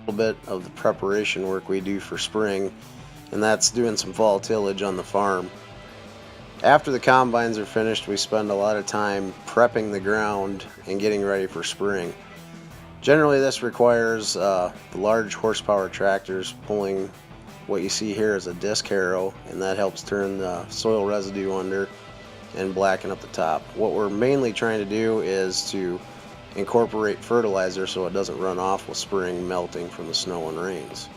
little bit of the preparation work we do for spring, and that's doing some fall tillage on the farm. After the combines are finished, we spend a lot of time prepping the ground and getting ready for spring. Generally, this requires the large horsepower tractors pulling what you see here is a disc harrow, and that helps turn the soil residue under and blacken up the top. What we're mainly trying to do is to incorporate fertilizer so it doesn't run off with spring melting from the snow and rains.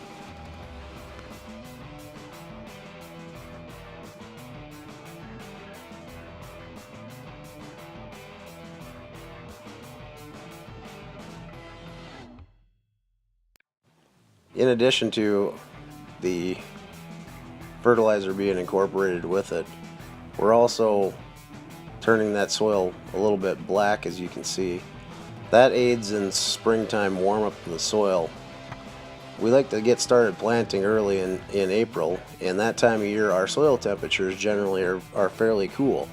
In addition to the fertilizer being incorporated with it, we're also turning that soil a little bit black, as you can see. That aids in springtime warm up of the soil. We like to get started planting early in April, and that time of year our soil temperatures generally are fairly cool.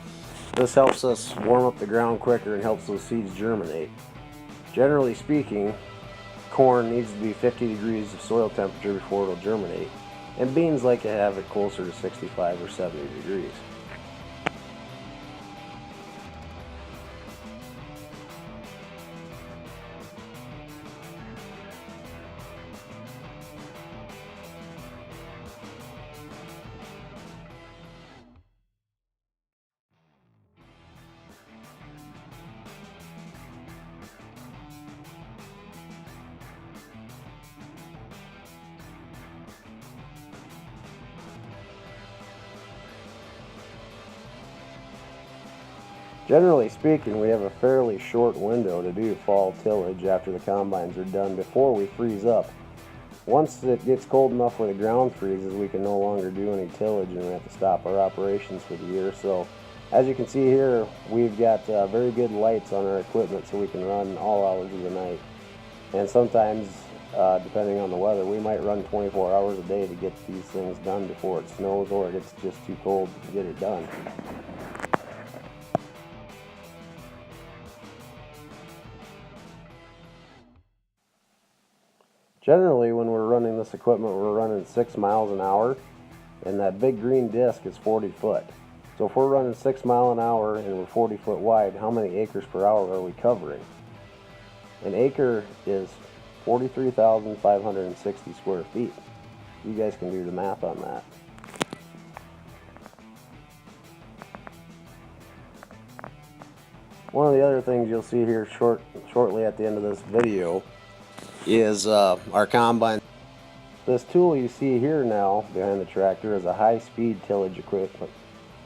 This helps us warm up the ground quicker and helps those seeds germinate. Generally speaking, corn needs to be 50 degrees of soil temperature before it'll germinate, and beans like to have it closer to 65 or 70 degrees. Generally speaking, we have a fairly short window to do fall tillage after the combines are done before we freeze up. Once it gets cold enough where the ground freezes, we can no longer do any tillage and we have to stop our operations for the year. So as you can see here, we've got very good lights on our equipment so we can run all hours of the night. And sometimes, depending on the weather, we might run 24 hours a day to get these things done before it snows or it gets just too cold to get it done. Generally, when we're running this equipment, we're running 6 miles an hour, and that big green disc is 40 foot. So if we're running 6 miles an hour and we're 40 foot wide, how many acres per hour are we covering? An acre is 43,560 square feet. You guys can do the math on that. One of the other things you'll see here shortly at the end of this video is our combine. This tool you see here now behind the tractor is a high-speed tillage equipment.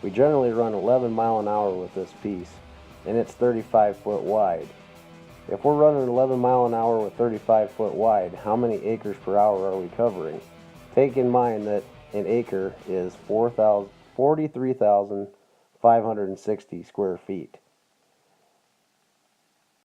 We generally run 11 miles an hour with this piece, and it's 35 foot wide. If we're running 11 miles an hour with 35 foot wide, how many acres per hour are we covering? Take in mind that an acre is 43,560 square feet.